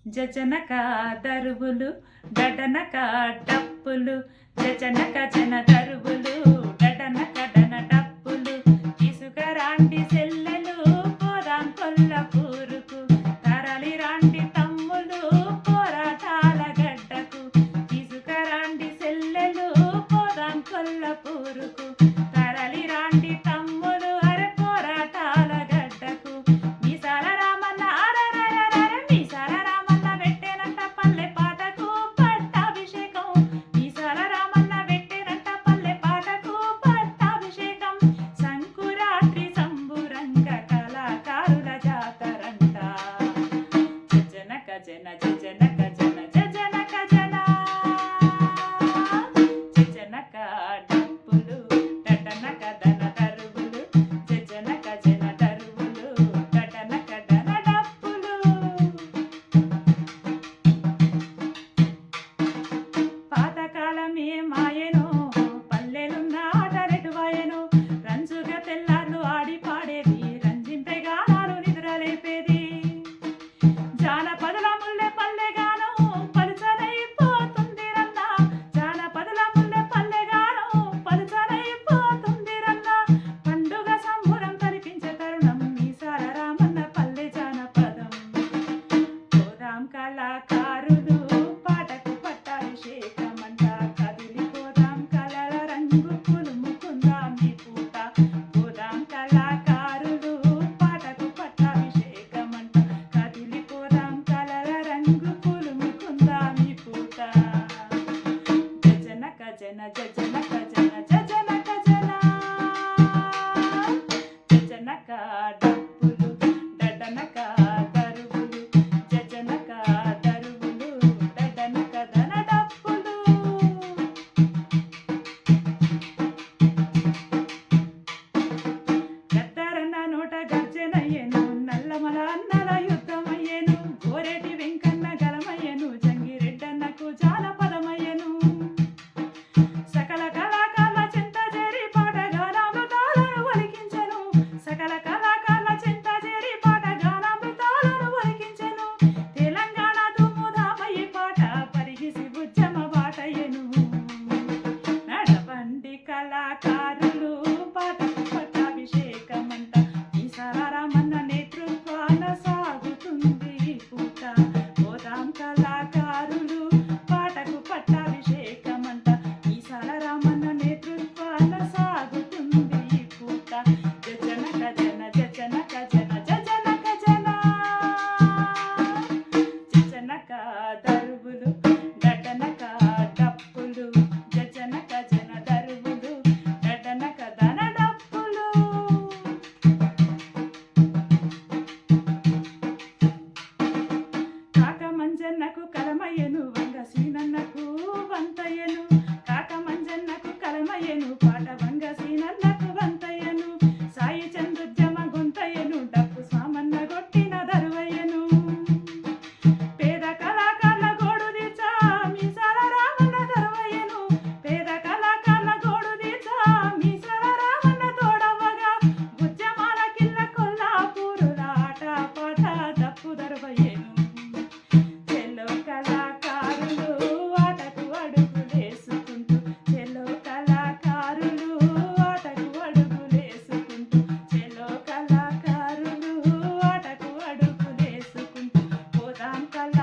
జజనక దరువులు డడనక డప్పులు జజనక జన దరువులు డడనక డన డప్పులు తీసుకురాండి సెల్లెలు పోదాం కొల్లపూరుకు తరలి రాండి తమ్ములు పోరాటాల గడ్డకు తీసుకురాండి సెల్లెలు పోదాం కొల్లపూరుకు తరలి రాండి తమ్ములు అరే పోరాటాల గడ్డకు మీసాల రామన్న అరరరరర మీసాల రామన్న పెట్టేనంట పల్లె పాటకు పట్టాభిషేకం మీసాల రామన్న పెట్టేనంట పల్లె పాటకు పట్టాభిషేకం సంకురాత్రి సంబురంగ కళాకారుల జాతరంట జజనక జన జజనక జన జజనక జన జజనక డప్పులు డడనక దన దరువులు జజనక జన దరువులు డడనక డన డప్పులు పాతకాలమే మాయెను పల్లెలున్న ఆటరెటువాయెను రంజుగా తెల్లార్లు ఆడి పాడేది రంజింపే గానాలు నిద్రలేపేది జానపదుల ముల్లె పల్లెగాను పలుచనైపోతుంది రన్న జానపదుల ముల్లె పల్లెగాను పలుచనైపోతుంది రన్న పండుగ సంబురం కనిపించే తరుణం మీసాల రామన్న పల్లె జానపదం పోదాం కళాకారులు పాటకు పట్టాభిషేకమంట కదిలిపోదాం కలల రంగు పులుముకుందాం ఈ పూట పోదాం కళాకారులు పాటకు పట్టాభిషేకమంట కదిలిపోదాం కలల రంగు పులుముకుందాం ఈ పూట జజనక జన జజనక జన జజనక జన జజనక డప్పులు డడనక దరువులు జజనక దరువులు డడనక దన డప్పులు గద్దరన్న నోట గర్జనయ్యేను నల్లమల అన్నల యుద్ధమయ్యేను గోరేటి వెంకన్న గలమయ్యేను జంగిరెడ్డన్నకు జానపదమయ్యేను సకల కళాకారుల చెంత చేరి పాట గానామృతాలను ఒలికించెను సకల కళాకారుల చెంత చేరి పాట గానామృతాలను ఒలికించెను తెలంగాణ దుమ్ముదామయ్యి పాట పరిగిసి ఉద్యమ బాటయ్యెను నడవండి కళాకారులు పాటకు పట్టాభిషేకమంట ఈసాల రామన్న నేతృత్వాన సాగుతుంది ఈ పూట పోదాం కళాకారులు పాటకు పట్టాభిషేకమంట ఈసాల రామన్న నేతృత్వాన సాగుతుంది ఈ పూట జజనక జన జజనక జన జజనక జన జజనక దరువులు డడనక డప్పులు జజనక జన దరువులు డడనక దన డప్పులు కాక మంజన్నకు కలమయ్యను వంగ సీనన్నకు వంతయ్యను కాక మంజన్నకు కలమయ్యను పాట వంగ సీనన్నకు వంతయ్యను సాయి చంద్రుద్యమ గొంతయ్యను డప్పు స్వామన్న గొట్టిన దరువయ్యను పేద కళాకారుల గోడు తీర్చా మీసాల రామన్న దరువయ్యను పేద కళాకారుల గోడు తీర్చా మీసాల రామన్న తోడవ్వగా ఉద్యమాల కిల్ల కొల్లాపూరుల ఆట పాట దప్పు దరువయ్యను చెల్లో కళాకారులు ఆటకు అడుగులేసుకుంటూ చెల్లో కళాకారులు ఆటకు అడుగులేసుకుంటూ చెల్లో కళాకారులు ఆటకు అడుగులేసుకుంటూ పోదాం కళ